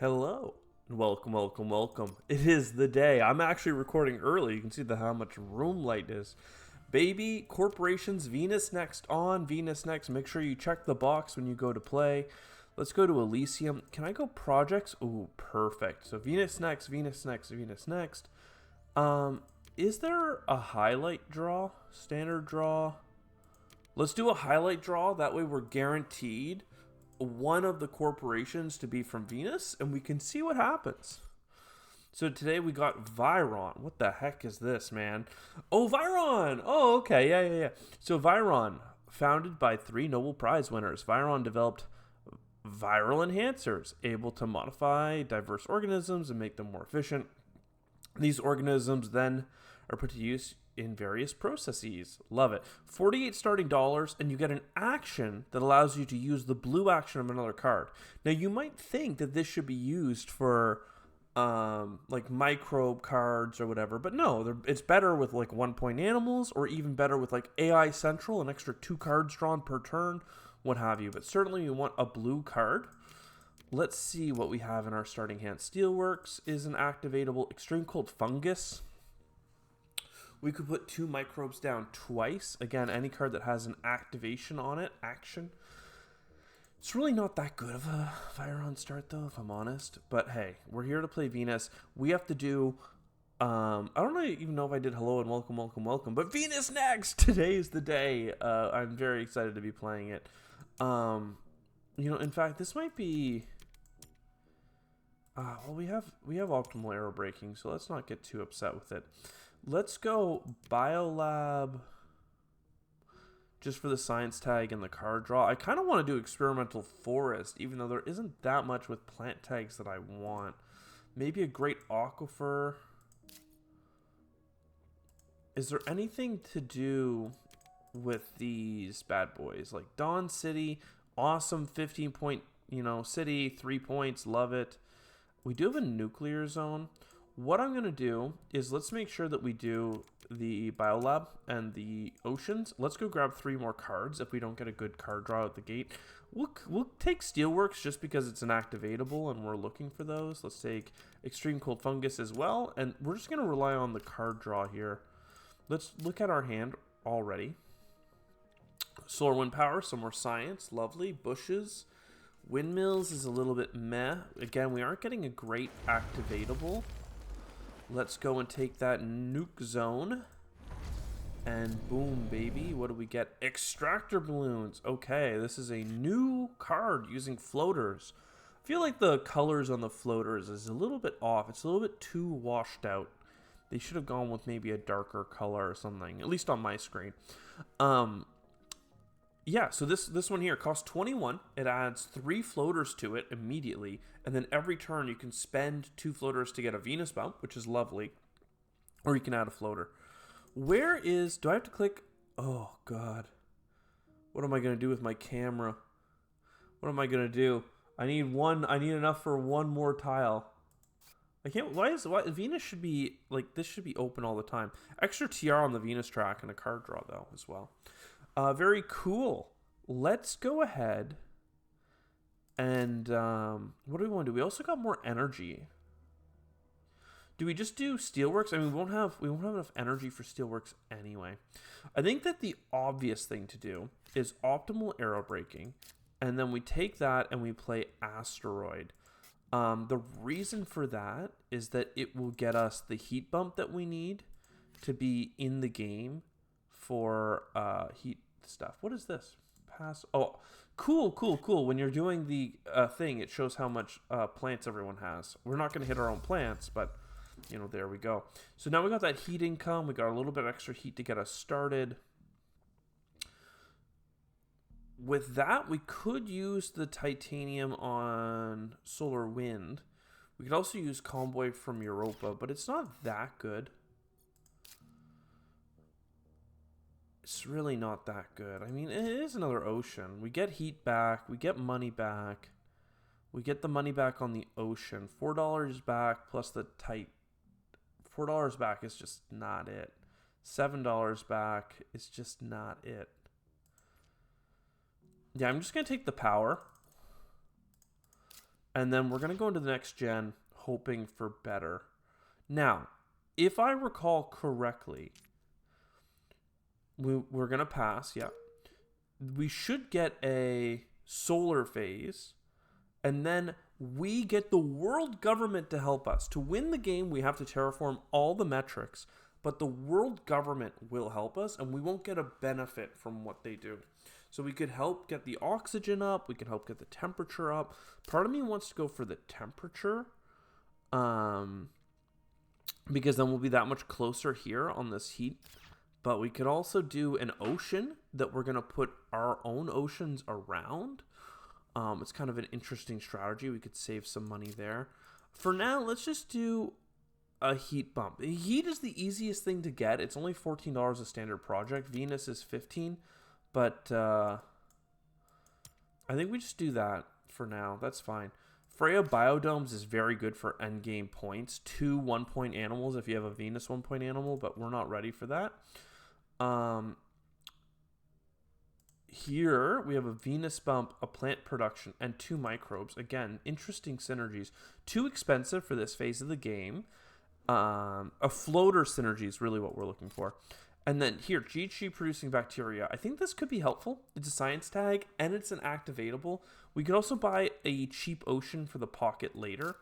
Hello, and welcome, welcome, welcome. It is the day. I'm actually recording early. You can see how much room light is. Baby, corporations, Venus Next on, Venus Next. Make sure you check the box when you go to play. Let's go to Elysium. Can I go projects? Ooh, perfect. So Venus Next, Venus Next, Venus Next. Is there a highlight draw? Standard draw? Let's do a highlight draw. That way we're guaranteed one of the corporations to be from Venus, and we can see what happens. So today we got Viron. What the heck is this, man? Oh, Viron! Oh, okay, yeah. So Viron, founded by 3 Nobel Prize winners. Viron developed viral enhancers, able to modify diverse organisms and make them more efficient. These organisms then are put to use in various processes. Love it. 48 starting dollars, and you get an action that allows you to use the blue action of another card. Now, you might think that this should be used for like microbe cards or whatever, but no, it's better with like 1-point animals, or even better with like AI Central, an extra 2 cards drawn per turn, what have you. But certainly you want a blue card. Let's see what we have in our starting hand. Steelworks is an activatable. Extreme Cold Fungus. We could put 2 microbes down twice. Again, any card that has an activation on it, action. It's really not that good of a Viron start, though, if I'm honest. But hey, we're here to play Venus. We have to do, I don't even know if I did hello and welcome, welcome, welcome. But Venus Next! Today is the day. I'm very excited to be playing it. In fact, this might be... well, we have optimal arrow braking, so let's not get too upset with it. Let's go Biolab just for the science tag and the card draw. I kind of want to do experimental forest, even though there isn't that much with plant tags that I want. Maybe a great aquifer. Is there anything to do with these bad boys? Like Dawn City, awesome 15-point, city, 3 points, love it. We do have a nuclear zone. What I'm going to do is let's make sure that we do the Biolab and the oceans. Let's go grab 3 more cards if we don't get a good card draw at the gate. We'll take Steelworks just because it's an activatable and we're looking for those. Let's take Extreme Cold Fungus as well. And we're just going to rely on the card draw here. Let's look at our hand already. Solar Wind Power, some more science. Lovely. Bushes. Windmills is a little bit meh. Again, we aren't getting a great activatable. Let's go and take that nuke zone. And boom, baby. What do we get? Extractor balloons. Okay, this is a new card using floaters. I feel like the colors on the floaters is a little bit off. It's a little bit too washed out. They should have gone with maybe a darker color or something, at least on my screen. Yeah, so this one here costs 21. It adds 3 floaters to it immediately, and then every turn you can spend 2 floaters to get a Venus bump, which is lovely, or you can add a floater. Do I have to click? Oh, God. What am I going to do with my camera? What am I going to do? I need enough for 1 more tile. I can't, why Venus should be, this should be open all the time. Extra TR on the Venus track and a card draw, though, as well. Very cool. Let's go ahead and what do we want to do? We also got more energy. Do we just do Steelworks? I mean, we won't have enough energy for Steelworks anyway. I think that the obvious thing to do is optimal arrow braking, and then we take that and we play Asteroid. The reason for that is that it will get us the heat bump that we need to be in the game for heat stuff. What is this? Pass. Oh, cool. When you're doing the thing, it shows how much plants everyone has. We're not going to hit our own plants, but there we go. So now we got that heat income. We got a little bit extra heat to get us started. With that, we could use the titanium on Solar Wind. We could also use Convoy from Europa, but it's not that good. It's really not that good. I mean, it is another ocean. We get heat back. We get money back. We get the money back on the ocean. $4 back plus the $4 back is just not it. $7 back is just not it. Yeah, I'm just going to take the power. And then we're going to go into the next gen hoping for better. Now, if I recall correctly, we're going to pass, yeah. We should get a solar phase, and then we get the world government to help us. To win the game, we have to terraform all the metrics, but the world government will help us, and we won't get a benefit from what they do. So we could help get the oxygen up, we can help get the temperature up. Part of me wants to go for the temperature, because then we'll be that much closer here on this heat. But we could also do an ocean that we're going to put our own oceans around. It's kind of an interesting strategy. We could save some money there. For now, let's just do a heat bump. Heat is the easiest thing to get. It's only $14 a standard project. Venus is $15. But I think we just do that for now. That's fine. Freya Biodomes is very good for endgame points. 2 1-point animals if you have a Venus 1-point animal, but we're not ready for that. Here we have a Venus bump, a plant production, and 2 microbes. Again, interesting synergies. Too expensive for this phase of the game. A floater synergy is really what we're looking for. And then here, GHG producing bacteria. I think this could be helpful. It's a science tag, and it's an activatable. We could also buy a cheap ocean for the pocket later.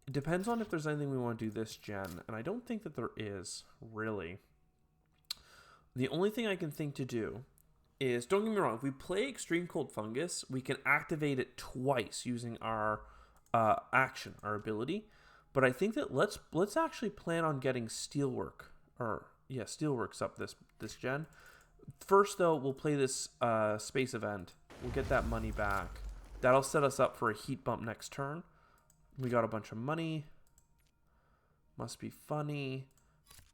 It depends on if there's anything we want to do this gen, and I don't think that there is, really. The only thing I can think to do is, don't get me wrong, if we play Extreme Cold Fungus, we can activate it twice using our action, our ability. But I think that let's actually plan on getting Steelwork, Steelworks up this gen. First, though, we'll play this space event. We'll get that money back. That'll set us up for a heat bump next turn. We got a bunch of money. Must be funny.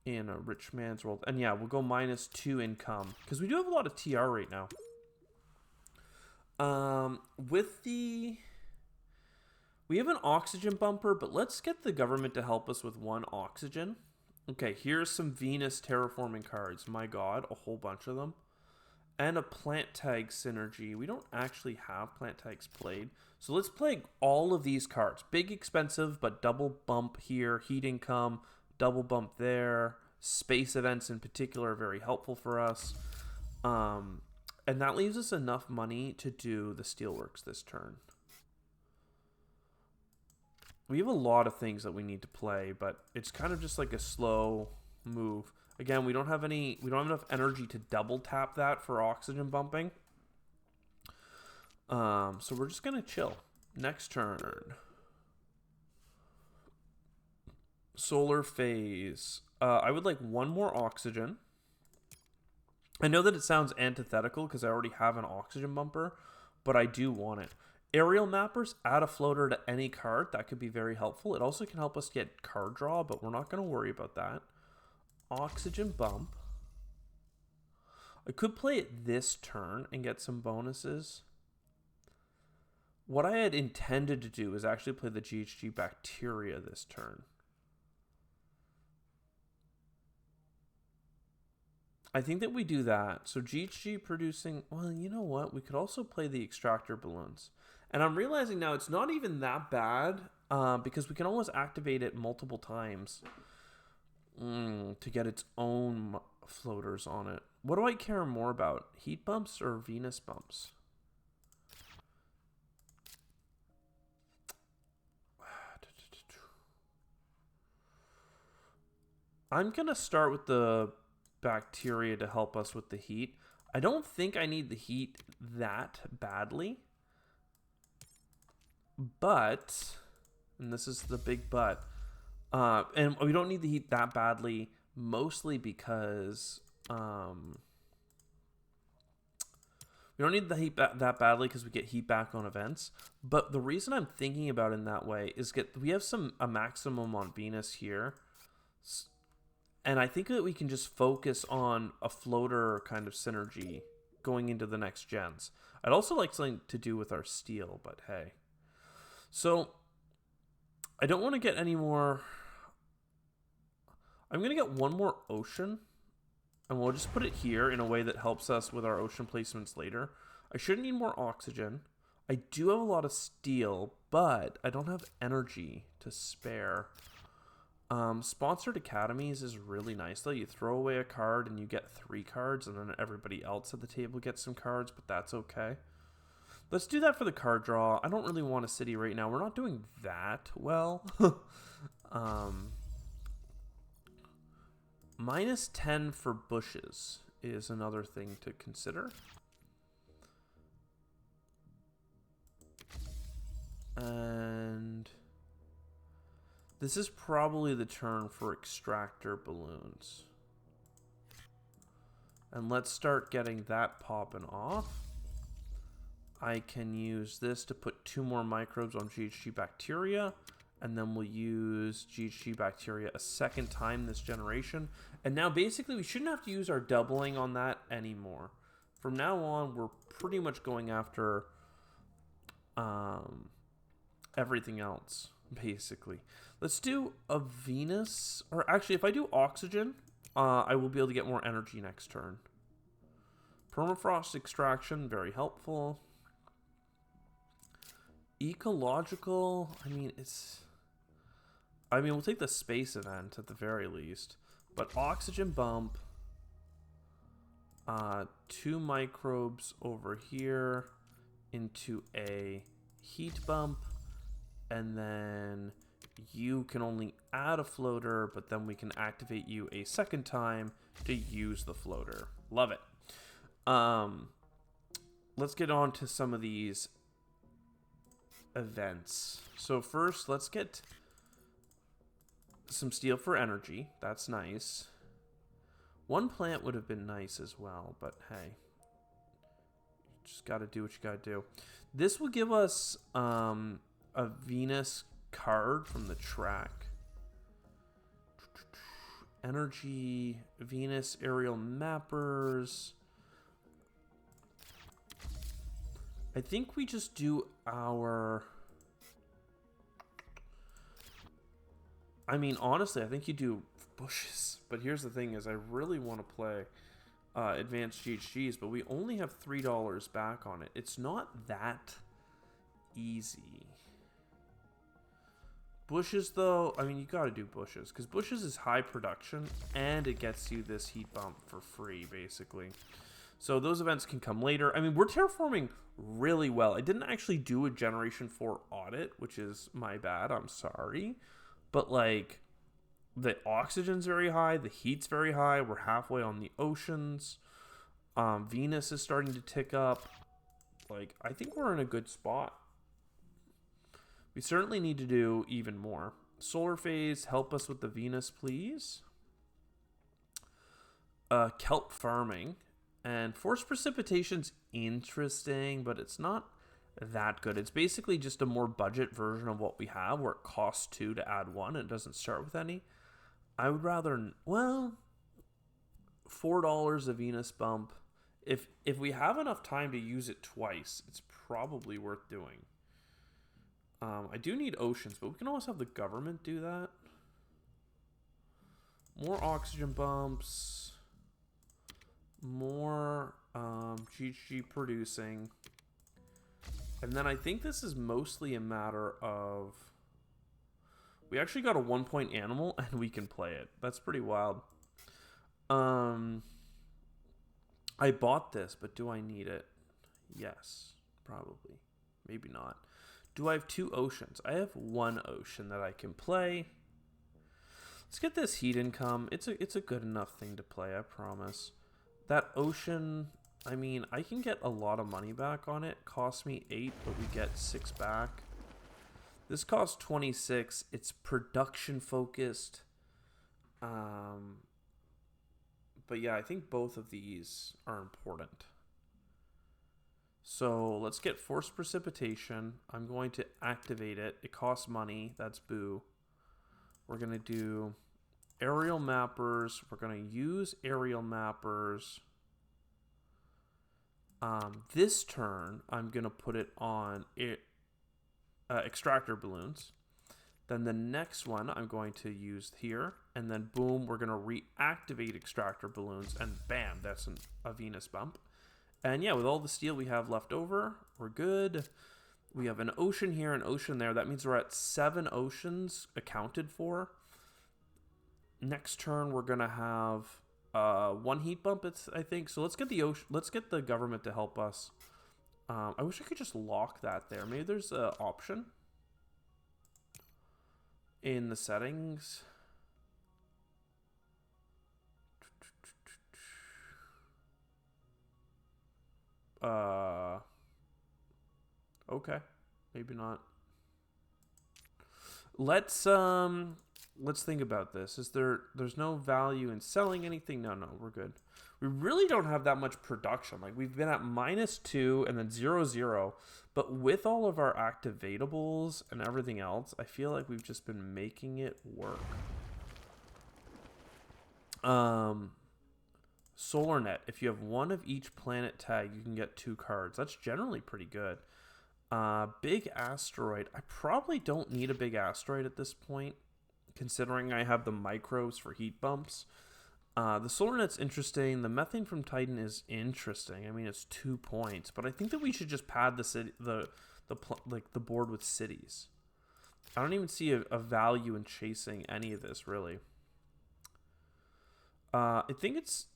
In a rich man's world. And yeah, we'll go -2 income. Because we do have a lot of TR right now. We have an oxygen bumper, but let's get the government to help us with 1 oxygen. Okay, here's some Venus terraforming cards. My god, a whole bunch of them. And a plant tag synergy. We don't actually have plant tags played. So let's play all of these cards. Big, expensive, but double bump here. Heat income, double bump there. Space events in particular are very helpful for us. And that leaves us enough money to do the Steelworks this turn. We have a lot of things that we need to play, but it's kind of just like a slow move. Again, we don't have enough energy to double tap that for oxygen bumping. So we're just gonna chill. Next turn. Solar phase. I would like 1 more oxygen. I know that it sounds antithetical because I already have an oxygen bumper, but I do want it. Aerial mappers, add a floater to any card. That could be very helpful. It also can help us get card draw, but we're not going to worry about that. Oxygen bump. I could play it this turn and get some bonuses. What I had intended to do is actually play the GHG bacteria this turn. I think that we do that. So GHG producing, well, you know what? We could also play the extractor balloons. And I'm realizing now it's not even that bad because we can always activate it multiple times to get its own floaters on it. What do I care more about? Heat bumps or Venus bumps? I'm going to start with the bacteria to help us with the heat. I don't think I need the heat that badly. But, and this is the big but, and we don't need the heat that badly, mostly because we don't need the heat that badly because we get heat back on events. But the reason I'm thinking about it in that way is we have a maximum on Venus here. And I think that we can just focus on a floater kind of synergy going into the next gens. I'd also like something to do with our steel, but hey. So, I don't want to get any more. I'm going to get 1 more ocean. And we'll just put it here in a way that helps us with our ocean placements later. I shouldn't need more oxygen. I do have a lot of steel, but I don't have energy to spare. Sponsored academies is really nice though. You throw away a card and you get 3 cards, and then everybody else at the table gets some cards, but that's okay. Let's do that for the card draw. I don't really want a city right now. We're not doing that well. -10 for bushes is another thing to consider. And this is probably the turn for extractor balloons. And let's start getting that popping off. I can use this to put 2 more microbes on GHG bacteria, and then we'll use GHG bacteria a second time this generation. And now basically we shouldn't have to use our doubling on that anymore. From now on, we're pretty much going after everything else, basically. Let's do a Venus, or actually if I do oxygen, I will be able to get more energy next turn. Permafrost extraction, very helpful. Ecological, we'll take the space event at the very least. But oxygen bump, 2 microbes over here into a heat bump, and then you can only add a floater, but then we can activate you a second time to use the floater. Love it. Let's get on to some of these events. So first, let's get some steel for energy. That's nice. 1 plant would have been nice as well, but hey, just gotta do what you gotta do. This will give us a Venus card from the track. Energy, Venus aerial mappers. I think we just do our... honestly, I think you do bushes. But here's the thing is I really want to play advanced GHGs, but we only have $3 back on it. It's not that easy. Bushes, though, you got to do bushes. Because bushes is high production, and it gets you this heat bump for free, basically. So those events can come later. We're terraforming really well. I didn't actually do a Generation 4 audit, which is my bad. I'm sorry. But, like, the oxygen's very high. The heat's very high. We're halfway on the oceans. Venus is starting to tick up. Like, I think we're in a good spot. We certainly need to do even more. Solar phase, help us with the Venus, please. Kelp farming. And forced precipitation's interesting, but it's not that good. It's basically just a more budget version of what we have, where it costs 2 to add 1 and it doesn't start with any. I would rather, well, $4 a Venus bump. If we have enough time to use it twice, it's probably worth doing. I do need oceans, but we can always have the government do that. More oxygen bumps. More GHG producing. And then I think this is mostly a matter of... We actually got a 1-point animal and we can play it. That's pretty wild. I bought this, but do I need it? Yes, probably. Maybe not. Do I have 2 oceans? I have 1 ocean that I can play. Let's get this heat income. It's a good enough thing to play, I promise. That ocean, I can get a lot of money back on it. Costs me 8, but we get 6 back. This costs 26. It's production focused. But yeah, I think both of these are important. So let's get forced precipitation. I'm going to activate it. It costs money. That's boo. We're going to do aerial mappers. We're going to use aerial mappers. This turn, I'm going to put it on extractor balloons. Then the next one I'm going to use here. And then boom, we're going to reactivate extractor balloons. And bam, that's a Venus bump. And yeah, with all the steel we have left over, we're good. We have an ocean here, an ocean there. That means we're at 7 oceans accounted for. Next turn, we're gonna have 1 heat bump. I think so. Let's get the ocean. Let's get the government to help us. I wish I could just lock that there. Maybe there's an option in the settings. Okay, maybe not. Let's think about this. There's no value in selling anything? No, we're good. We really don't have that much production. Like, we've been at -2 and then 0-0, but with all of our activatables and everything else, I feel like we've just been making it work. SolarNet. If you have 1 of each planet tag, you can get 2 cards. That's generally pretty good. Big asteroid. I probably don't need a big asteroid at this point, considering I have the micros for heat bumps. The SolarNet's interesting. The methane from Titan is interesting. I mean, it's 2 points, but I think that we should just pad the city, the board with cities. I don't even see a value in chasing any of this, really. I think it's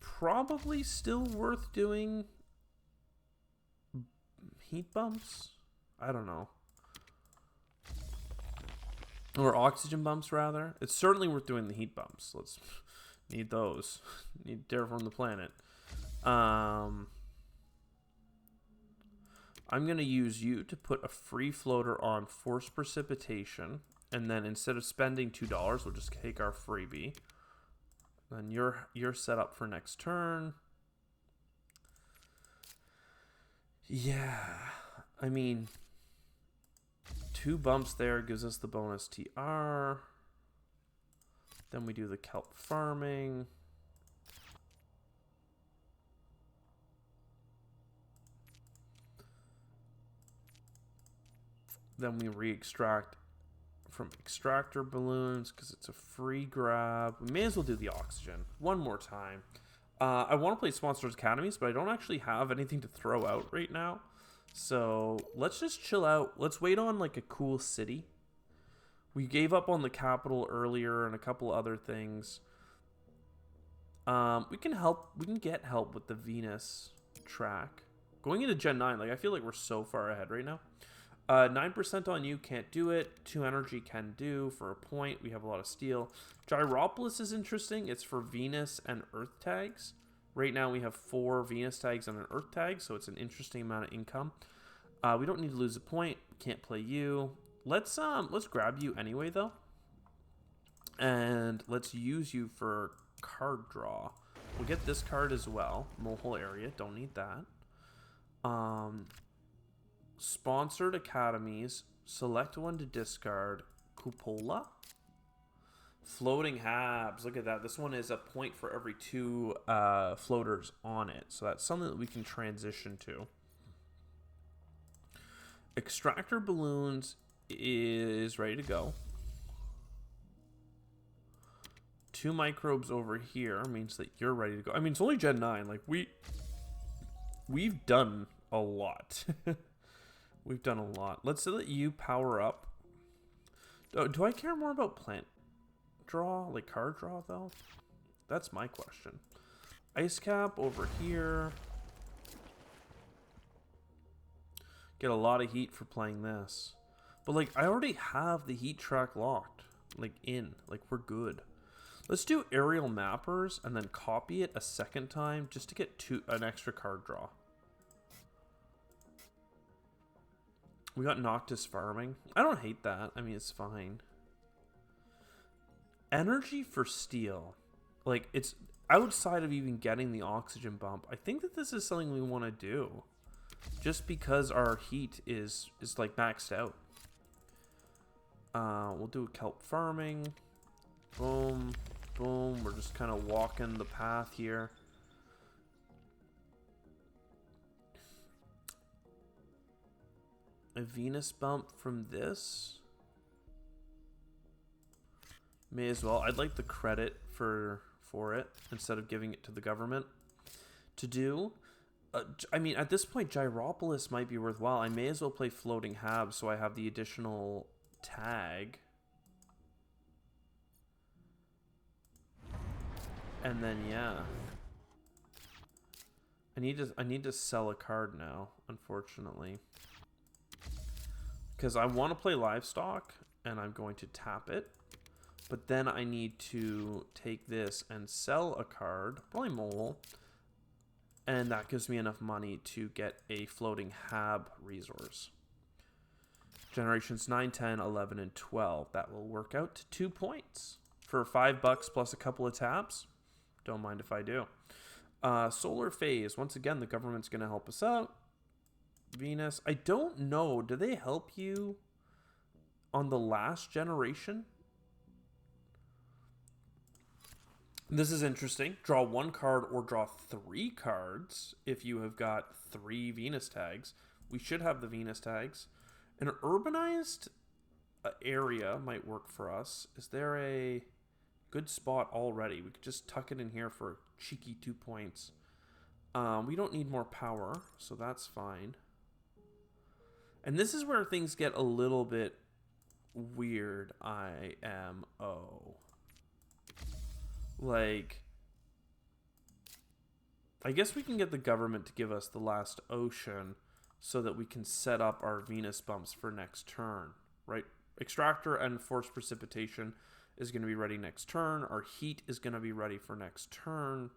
probably still worth doing heat bumps. I don't know. Or oxygen bumps, rather. It's certainly worth doing the heat bumps. Let's need those. Need to terraform the planet. I'm going to use you to put a free floater on forced precipitation. And then instead of spending $2, we'll just take our freebie. Then you're set up for next turn. Yeah. I mean, 2 bumps there gives us the bonus TR. Then we do the kelp farming. Then we re-extract from extractor balloons because it's a free grab. We may as well do the oxygen one more time. I want to play Sponsored Academies, but I don't actually have anything to throw out right now. So let's just chill out. Let's wait on like a cool city. We gave up on the capital earlier and a couple other things. We can get help with the Venus track. Going into Gen 9, like I feel like we're so far ahead right now. 9% on you, can't do it. 2 energy can do for a point. We have a lot of steel. Gyropolis is interesting. It's for Venus and Earth tags. Right now we have 4 Venus tags and an Earth tag, so it's an interesting amount of income. We don't need to lose a point. Can't play you. Let's grab you anyway though. And let's use you for card draw. We'll get this card as well. Mole area, don't need that. Sponsored Academies, select 1 to discard. Cupola. Floating Habs, look at that. This one is a point for every 2 floaters on it. So that's something that we can transition to. Extractor Balloons is ready to go. 2 microbes over here means that you're ready to go. I mean, it's only Gen 9. Like, we've done a lot. We've done a lot. Let's let you power up. Do I care more about plant draw, like card draw, though? That's my question. Ice cap over here. Get a lot of heat for playing this. But, like, I already have the heat track locked. Like, Like, we're good. Let's do aerial mappers and then copy it a second time just to get an extra card draw. We got Noctis farming. I don't hate that. I mean, it's fine. Energy for steel. Like, it's outside of even getting the oxygen bump. I think that this is something we want to do. Just because our heat is like maxed out. We'll do kelp farming. Boom. Boom. We're just kind of walking the path here. A Venus bump from this. May as well. I'd like the credit for it instead of giving it to the government to do. I mean, at this point, Gyropolis might be worthwhile. I may as well play Floating Hab so I have the additional tag. And then, yeah. I need to sell a card now, unfortunately. Because I want to play Livestock, and I'm going to tap it. But then I need to take this and sell a card, probably Mole. And that gives me enough money to get a Floating Hab resource. Generations 9, 10, 11, and 12. That will work out to 2 points. For $5 plus a couple of taps. Don't mind if I do. Solar Phase. Once again, the government's going to help us out. Venus. I don't know. Do they help you on the last generation? This is interesting. Draw 1 card or draw 3 cards if you have got 3 Venus tags. We should have the Venus tags. An urbanized area might work for us. Is there a good spot already? We could just tuck it in here for a cheeky 2 points. We don't need more power, so that's fine. And this is where things get a little bit weird, IMO. Like, I guess we can get the government to give us the last ocean so that we can set up our Venus bumps for next turn, right? Extractor and Force Precipitation is going to be ready next turn. Our heat is going to be ready for next turn.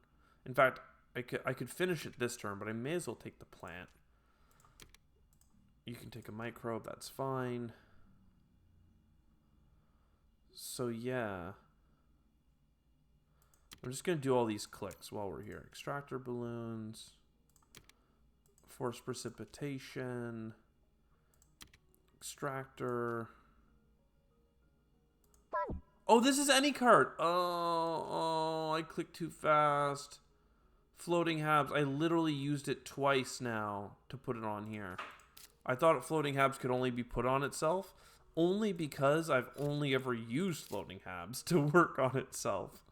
In fact, I could finish it this turn, but I may as well take the plant. You can take a microbe, that's fine. So yeah. I'm just going to do all these clicks while we're here. Extractor balloons. Force precipitation. Extractor. Oh, this is any card. Oh, I clicked too fast. Floating Habs. I literally used it twice now to put it on here. I thought Floating Habs could only be put on itself. Only because I've only ever used Floating Habs to work on itself.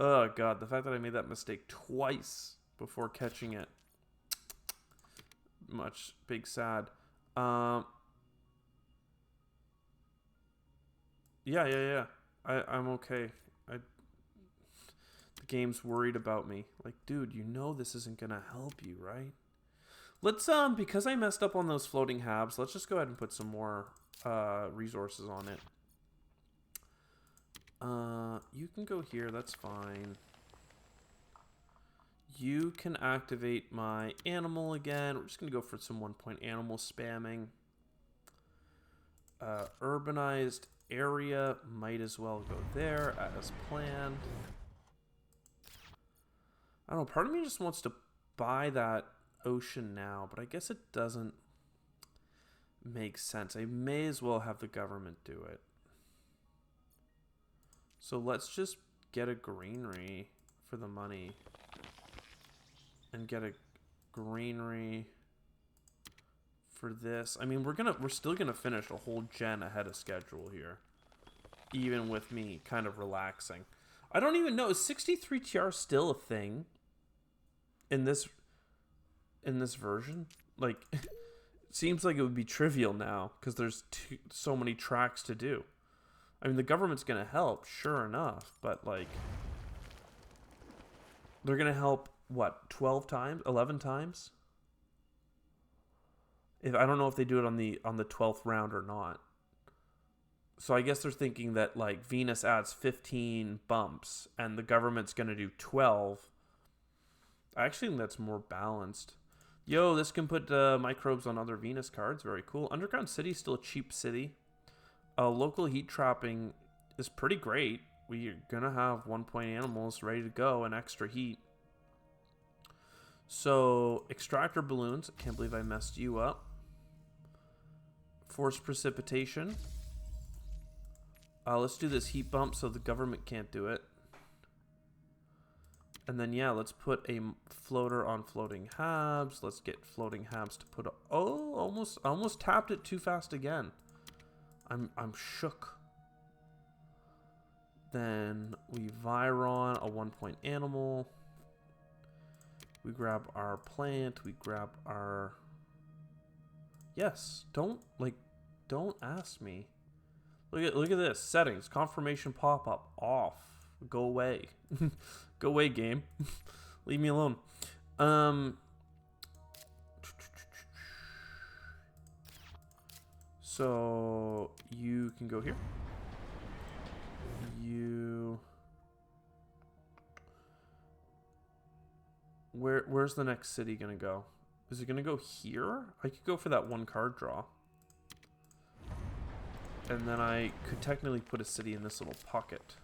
Oh, God. The fact that I made that mistake twice before catching it. Much big sad. Yeah. I'm okay. The game's worried about me. Like, dude, you know this isn't gonna help you, right? Let's, because I messed up on those Floating Habs, let's just go ahead and put some more resources on it. You can go here, that's fine. You can activate my animal again. We're just gonna go for some 1-point animal spamming. Urbanized area, might as well go there as planned. I don't know, part of me just wants to buy that ocean now, but I guess it doesn't make sense. I may as well have the government do it. So let's just get a greenery for the money. And get a greenery for this. I mean, we're still gonna finish a whole gen ahead of schedule here. Even with me kind of relaxing. I don't even know, is 63 TR still a thing? In this version? Like, it seems like it would be trivial now because there's so many tracks to do. I mean, the government's gonna help, sure enough, but like, they're gonna help what, 12 times, 11 times? I don't know if they do it on the 12th round or not. So I guess they're thinking that like Venus adds 15 bumps and the government's gonna do 12. I actually think that's more balanced. Yo, this can put microbes on other Venus cards. Very cool. Underground City is still a cheap city. Local heat trapping is pretty great. We're gonna have 1-point animals ready to go and extra heat. So, extractor balloons. I can't believe I messed you up. Force precipitation. Let's do this heat bump so the government can't do it. And then, yeah, let's put a floater on Floating Habs. Let's get Floating Habs to put a... Oh, almost tapped it too fast again. I'm shook. Then we Viron, a 1-point animal. We grab our plant. We grab our... Yes, don't ask me. Look at this. Settings. Confirmation pop-up. Off. Go away. Go away, game. Leave me alone. So you can go here. Where's the next city gonna go? Is it gonna go here? I could go for that one card draw. And then I could technically put a city in this little pocket.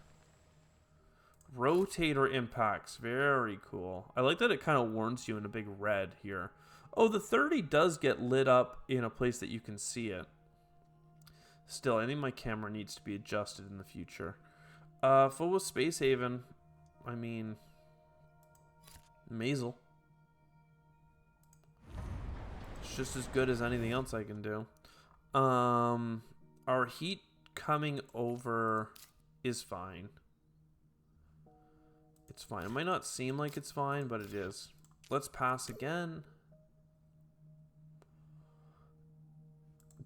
Rotator impacts. Very cool. I like that it kind of warns you in a big red here. Oh, the 30 does get lit up in a place that you can see it. Still, I think my camera needs to be adjusted in the future. Full Space Haven. I mean, Mazel. It's just as good as anything else I can do. Our heat coming over is fine. It's fine. It might not seem like it's fine, but it is. Let's pass again.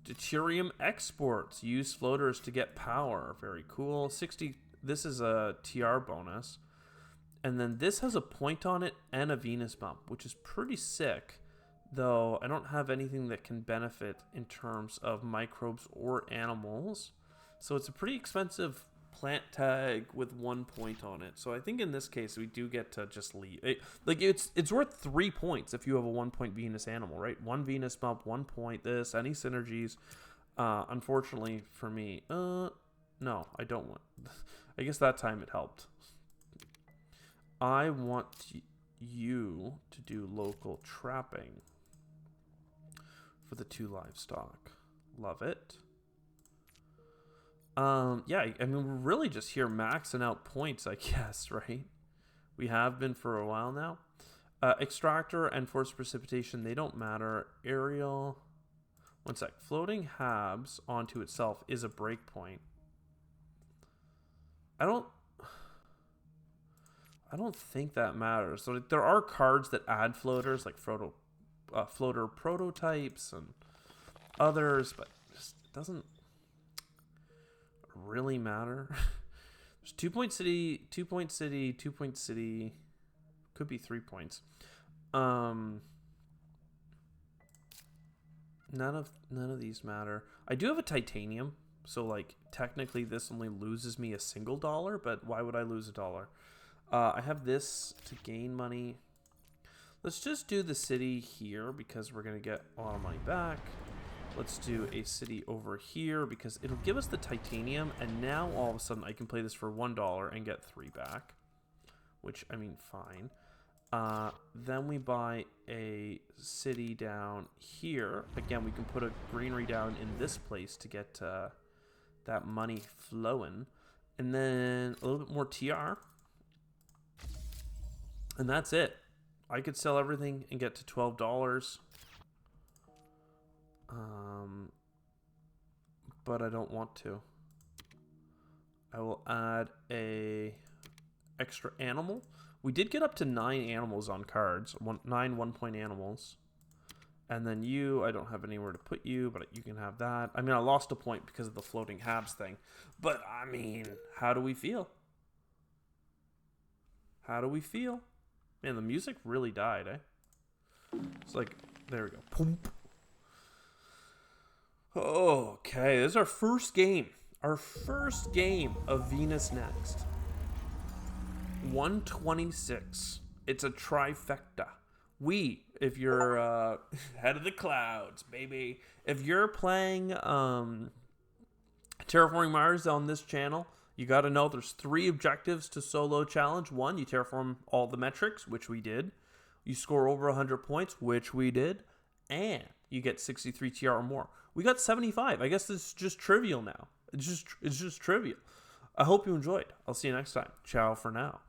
Deuterium exports. Use floaters to get power. Very cool. 60. This is a TR bonus. And then this has a point on it and a Venus bump, which is pretty sick. Though I don't have anything that can benefit in terms of microbes or animals. So it's a pretty expensive plant tag with 1 point on it. So I think in this case we do get to just leave. It's worth 3 points if you have a 1 point Venus animal, right? 1 Venus bump, 1 point, this, any synergies. Unfortunately for me, no, I don't want. I guess that time it helped. I want you to do local trapping for the 2 livestock. Love it. Yeah, I mean, we're really just here maxing out points, I guess, right? We have been for a while now. Extractor and force precipitation, they don't matter. Aerial. One sec. Floating Habs onto itself is a breakpoint. I don't think that matters. So there are cards that add floaters, like floater prototypes and others, but just doesn't really matter. There's 2 point city, 2 point city, 2 point city, could be 3 points. None of these matter. I do have a titanium, so like technically this only loses me a single dollar, but why would I lose $1? I have this to gain money. Let's just do the city here because we're gonna get a lot of money back. Let's do a city over here because it'll give us the titanium, and now all of a sudden I can play this for $1 and get 3 back, which, I mean, fine. Then we buy a city down here. Again, we can put a greenery down in this place to get that money flowing. And then a little bit more TR. And that's it. I could sell everything and get to $12. But I don't want to. I will add a extra animal. We did get up to 9 animals on cards. 9 1-point animals. And then you, I don't have anywhere to put you, but you can have that. I mean, I lost a point because of the floating Habs thing. But, I mean, how do we feel? How do we feel? Man, the music really died, eh? It's like, there we go. Poomp. Okay, this is our first game. Our first game of Venus Next. 126. It's a trifecta. If you're head of the clouds, baby. If you're playing Terraforming Mars on this channel, you got to know there's 3 objectives to solo challenge. 1, you terraform all the metrics, which we did. You score over 100 points, which we did. And you get 63 TR or more. We got 75. I guess this is just trivial now. It's just trivial. I hope you enjoyed. I'll see you next time. Ciao for now.